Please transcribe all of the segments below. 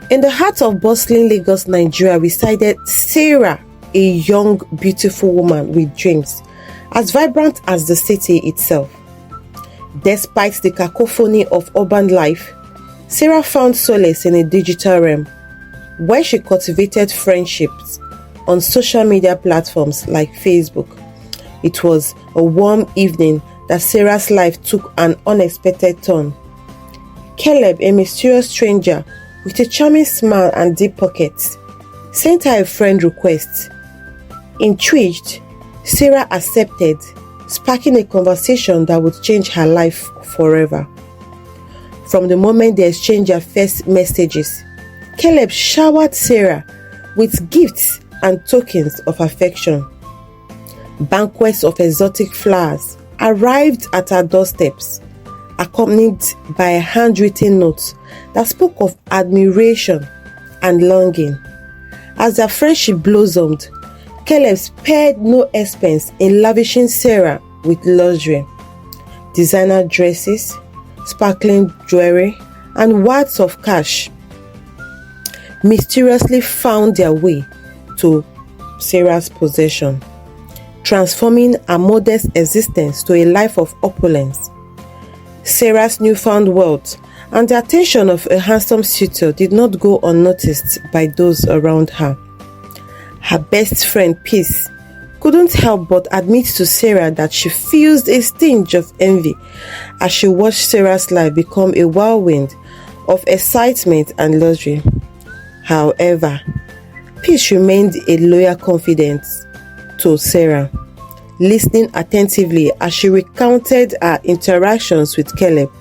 In the heart of bustling Lagos, Nigeria, resided Sarah, a young, beautiful woman with dreams, as vibrant as the city itself. Despite the cacophony of urban life, Sarah found solace in a digital realm, where she cultivated friendships on social media platforms like Facebook. It was a warm evening that Sarah's life took an unexpected turn. Caleb, a mysterious stranger with a charming smile and deep pockets, sent her a friend request. Intrigued, Sarah accepted, sparking a conversation that would change her life forever. From the moment they exchanged their first messages, Caleb showered Sarah with gifts and tokens of affection. Banquets of exotic flowers arrived at her doorsteps, accompanied by a handwritten note that spoke of admiration and longing. As their friendship blossomed, Caleb spared no expense in lavishing Sarah with luxury. Designer dresses, sparkling jewelry, and wads of cash mysteriously found their way to Sarah's possession, transforming her modest existence to a life of opulence. Sarah's newfound wealth and the attention of a handsome suitor did not go unnoticed by those around her. Her best friend, Peace, couldn't help but admit to Sarah that she feels a tinge of envy as she watched Sarah's life become a whirlwind of excitement and luxury. However, Peace remained a loyal confidant to Sarah, listening attentively as she recounted her interactions with Caleb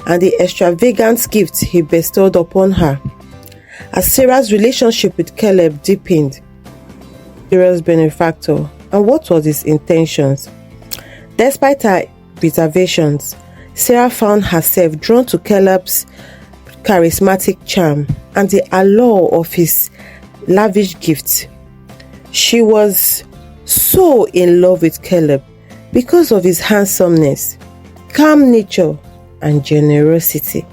and the extravagant gifts he bestowed upon her. As Sarah's relationship with Caleb deepened, Sarah's benefactor, and what was his intentions? Despite her reservations, Sarah found herself drawn to Caleb's charismatic charm and the allure of his lavish gifts. She was so in love with Caleb because of his handsomeness, calm nature, and generosity.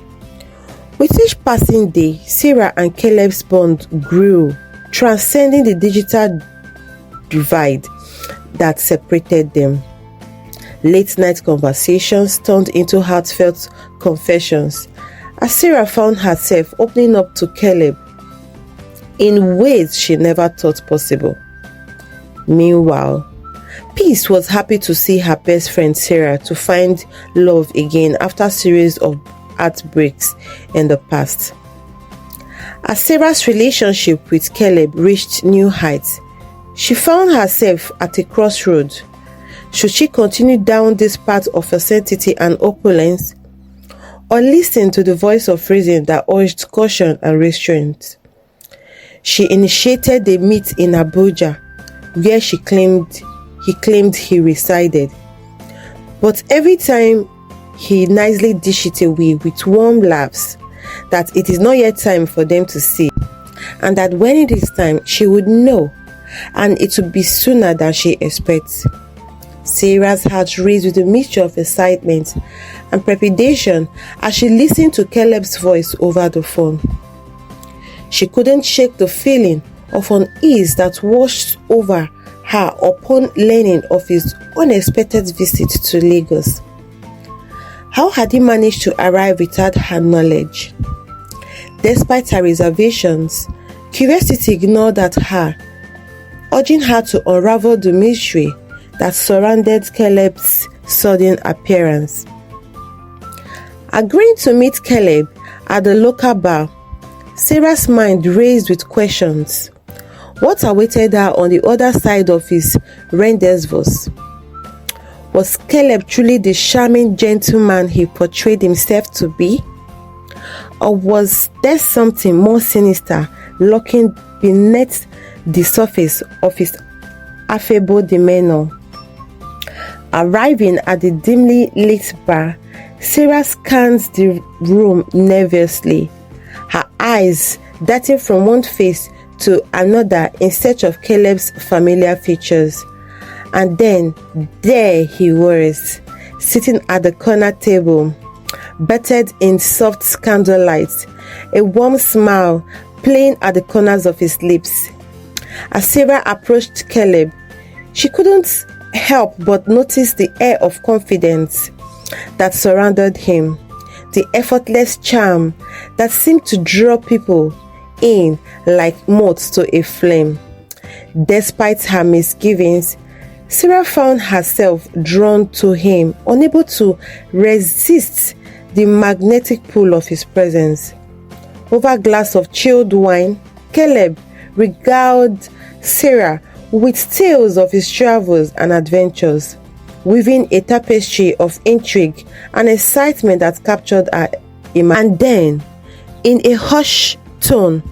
With each passing day, Sarah and Caleb's bond grew, transcending the digital divide that separated them. Late night conversations turned into heartfelt confessions as Sarah found herself opening up to Caleb in ways she never thought possible. Meanwhile, Peace was happy to see her best friend Sarah to find love again after a series of heartbreaks in the past. As Sarah's relationship with Caleb reached new heights, she found herself at a crossroads. Should she continue down this path of sanctity and opulence, or listen to the voice of reason that urged caution and restraint? She initiated the meet in Abuja, where he claimed he resided. But every time he nicely dished it away with warm laughs that it is not yet time for them to see, and that when it is time she would know, and it would be sooner than she expects. Sarah's heart raced with a mixture of excitement and trepidation as she listened to Caleb's voice over the phone. She couldn't shake the feeling of unease that washed over her upon learning of his unexpected visit to Lagos. How had he managed to arrive without her knowledge? Despite her reservations, curiosity ignored at her, urging her to unravel the mystery that surrounded Caleb's sudden appearance. Agreeing to meet Caleb at the local bar, Sarah's mind raced with questions. What awaited her on the other side of his rendezvous? Was Caleb truly the charming gentleman he portrayed himself to be? Or was there something more sinister lurking beneath the surface of his affable demeanor? Arriving at the dimly lit bar, Sarah scanned the room nervously, her eyes darting from one face to another in search of Caleb's familiar features. And then there he was, sitting at the corner table, bathed in soft candlelight, a warm smile playing at the corners of his lips. As Sarah approached Caleb, she couldn't help but notice the air of confidence that surrounded him, the effortless charm that seemed to draw people in like moths to a flame. Despite her misgivings, Sarah found herself drawn to him, unable to resist the magnetic pull of his presence. Over a glass of chilled wine, Caleb regaled Sarah with tales of his travels and adventures, weaving a tapestry of intrigue and excitement that captured her imagination. And then, in a hushed tone,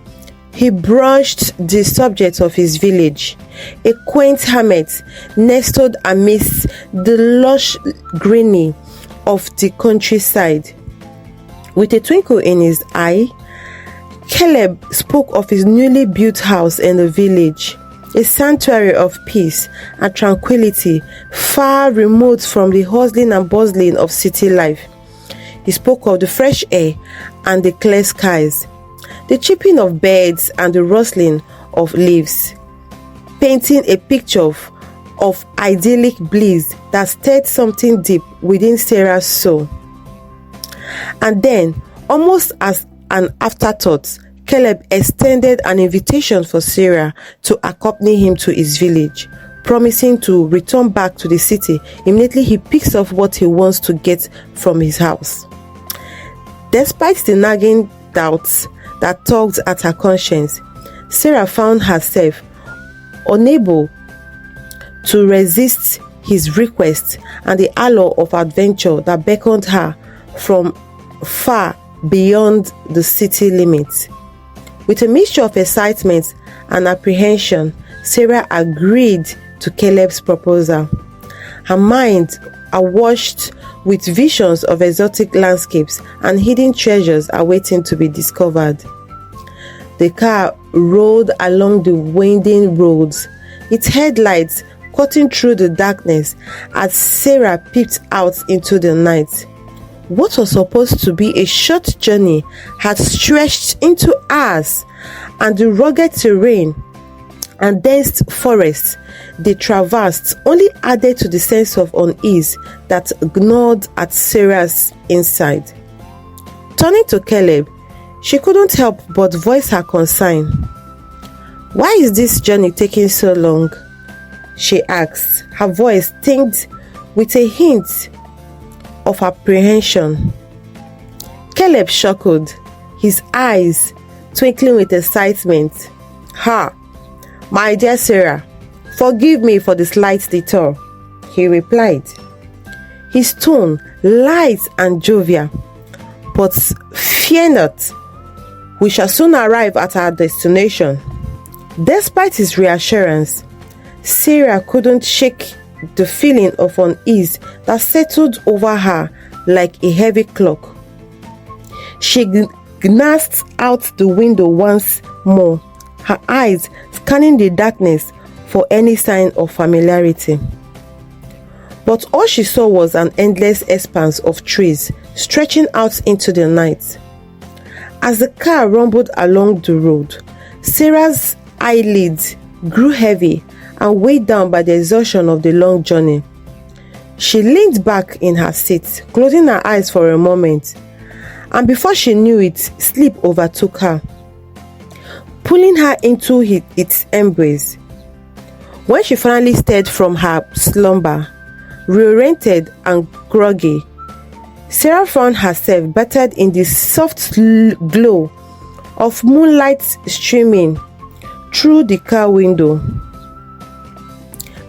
he broached the subject of his village, a quaint hamlet nestled amidst the lush greenery of the countryside. With a twinkle in his eye, Caleb spoke of his newly built house in the village, a sanctuary of peace and tranquility, far removed from the hustling and bustling of city life. He spoke of the fresh air and the clear skies, the chirping of birds and the rustling of leaves, painting a picture of idyllic bliss that stirred something deep within Sarah's soul. And then, almost as an afterthought, Caleb extended an invitation for Sarah to accompany him to his village, promising to return back to the city immediately he picks up what he wants to get from his house. Despite the nagging doubts that tugged at her conscience, Sarah found herself unable to resist his request and the allure of adventure that beckoned her from far beyond the city limits. With a mixture of excitement and apprehension, Sarah agreed to Caleb's proposal. Her mind awash with visions of exotic landscapes and hidden treasures awaiting to be discovered. The car rolled along the winding roads, its headlights cutting through the darkness as Sarah peeped out into the night. What was supposed to be a short journey had stretched into hours, and the rugged terrain and dense forests they traversed only added to the sense of unease that gnawed at Sarah's inside. Turning to Caleb, she couldn't help but voice her concern. "Why is this journey taking so long?" she asked, her voice tinged with a hint of apprehension. Caleb chuckled, his eyes twinkling with excitement. "Ha, my dear Sarah, forgive me for the slight detour," he replied, his tone light and jovial. "But fear not, we shall soon arrive at our destination." Despite his reassurance, Sarah couldn't shake the feeling of unease that settled over her like a heavy cloak. She glanced out the window once more, her eyes scanning the darkness for any sign of familiarity. But all she saw was an endless expanse of trees stretching out into the night. As the car rumbled along the road, Sarah's eyelids grew heavy and weighed down by the exhaustion of the long journey. She leaned back in her seat, closing her eyes for a moment, and before she knew it, sleep overtook her, pulling her into its embrace. When she finally stirred from her slumber, reoriented and groggy, Sarah found herself battered in the soft glow of moonlight streaming through the car window.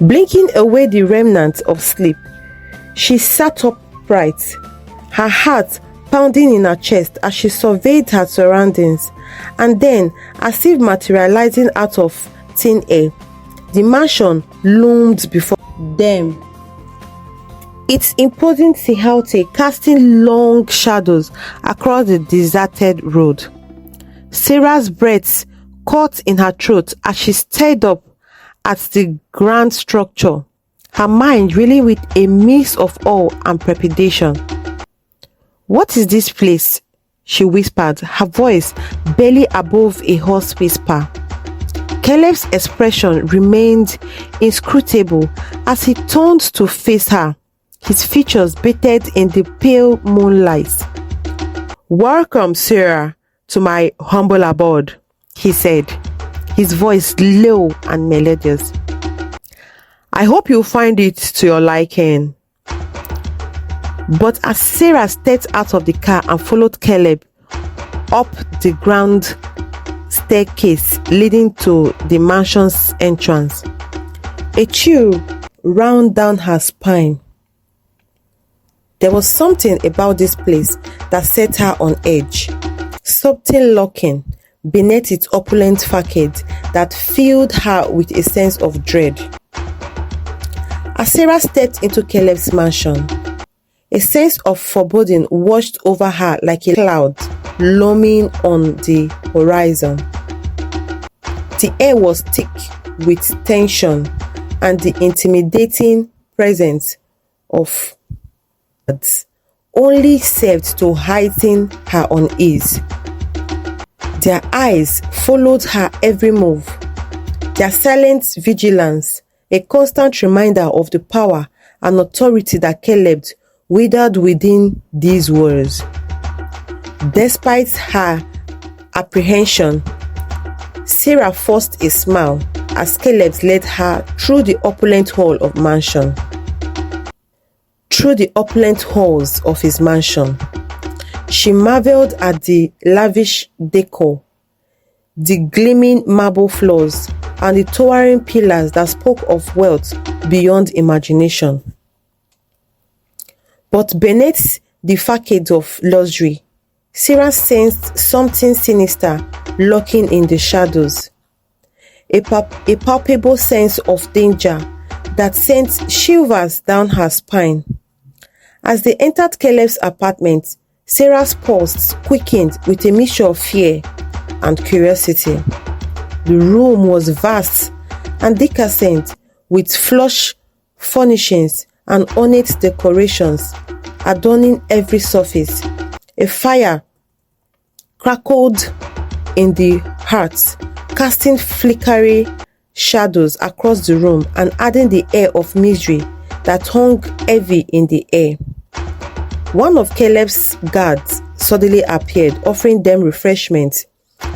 Blinking away the remnants of sleep, she sat upright, her heart pounding in her chest as she surveyed her surroundings, and then, as if materializing out of thin air, the mansion loomed before them, its imposing silhouette casting long shadows across the deserted road. Sarah's breath caught in her throat as she stared up at the grand structure, her mind reeling with a mix of awe and trepidation. "What is this place?" she whispered, her voice barely above a hoarse whisper. Caleb's expression remained inscrutable as he turned to face her, his features bathed in the pale moonlight. "Welcome, Sarah, to my humble abode," he said, his voice low and melodious. "I hope you find it to your liking." But as Sarah stepped out of the car and followed Caleb up the grand staircase leading to the mansion's entrance, a chill ran down her spine. There was something about this place that set her on edge, something lurking beneath its opulent facade that filled her with a sense of dread. As Sarah stepped into Caleb's mansion, a sense of foreboding washed over her like a cloud looming on the horizon. The air was thick with tension, and the intimidating presence of guards only served to heighten her unease. Their eyes followed her every move, their silent vigilance a constant reminder of the power and authority that Caleb wielded within these walls. Despite her apprehension, Sarah forced a smile as Caleb led her through the opulent hall of mansion. Through the opulent halls of his mansion, she marveled at the lavish decor, the gleaming marble floors, and the towering pillars that spoke of wealth beyond imagination. But beneath the facade of luxury, Sarah sensed something sinister lurking in the shadows, a palpable sense of danger that sent shivers down her spine. As they entered Caleb's apartment, Sarah's pulse quickened with a mixture of fear and curiosity. The room was vast and decadent, with flush furnishings and ornate decorations adorning every surface. A fire crackled in the hearth, casting flickering shadows across the room and adding the air of misery that hung heavy in the air. One of Caleb's guards suddenly appeared, offering them refreshment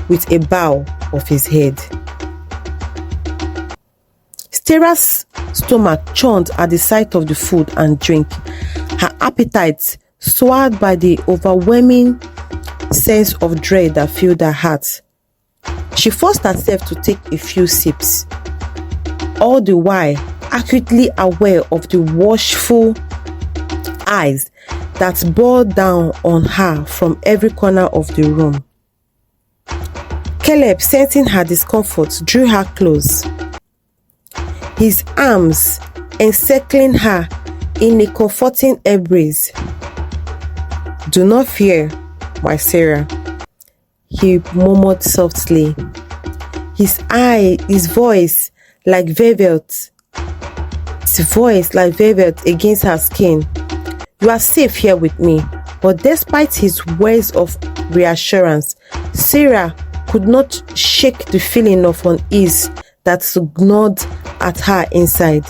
with a bow of his head. Sarah's stomach churned at the sight of the food and drink, her appetite soared by the overwhelming sense of dread that filled her heart. She forced herself to take a few sips, all the while acutely aware of the watchful eyes that bore down on her from every corner of the room. Caleb, sensing her discomfort, drew her close, his arms encircling her in a comforting embrace. "Do not fear, my Sarah," he murmured softly, his voice like velvet against her skin. "You are safe here with me." But despite his words of reassurance, Sarah could not shake the feeling of unease that gnawed at her inside.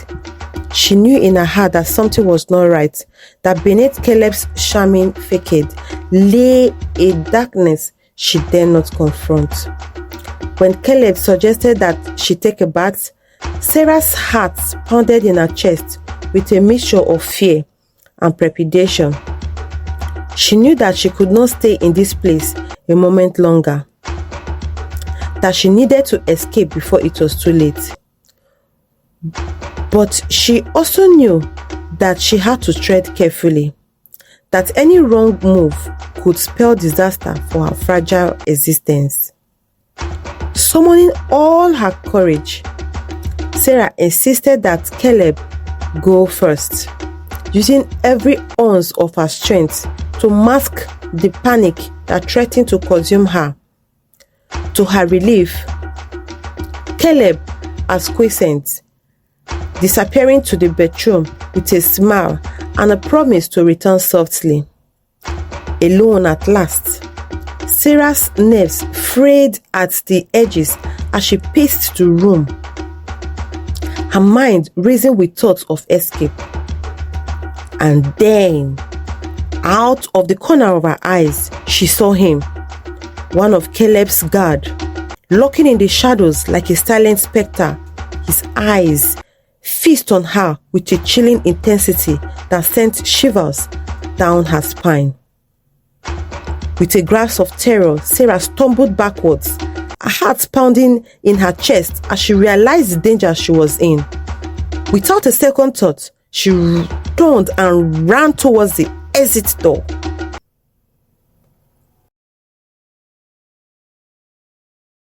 She knew in her heart that something was not right, that beneath Caleb's charming facade lay a darkness she dared not confront. When Caleb suggested that she take a bath, Sarah's heart pounded in her chest with a mixture of fear and trepidation. She knew that she could not stay in this place a moment longer, that she needed to escape before it was too late. But she also knew that she had to tread carefully, that any wrong move could spell disaster for her fragile existence. Summoning all her courage, Sarah insisted that Caleb go first, using every ounce of her strength to mask the panic that threatened to consume her. To her relief, Caleb acquiesced, disappearing to the bedroom with a smile and a promise to return softly. Alone at last, Sarah's nerves frayed at the edges as she paced the room, her mind racing with thoughts of escape. And then, out of the corner of her eyes, she saw him, one of Caleb's guard, lurking in the shadows like a silent spectre, his eyes fixed on her with a chilling intensity that sent shivers down her spine. With a grasp of terror, Sarah stumbled backwards, her heart pounding in her chest as she realized the danger she was in. Without a second thought, she turned and ran towards the exit door.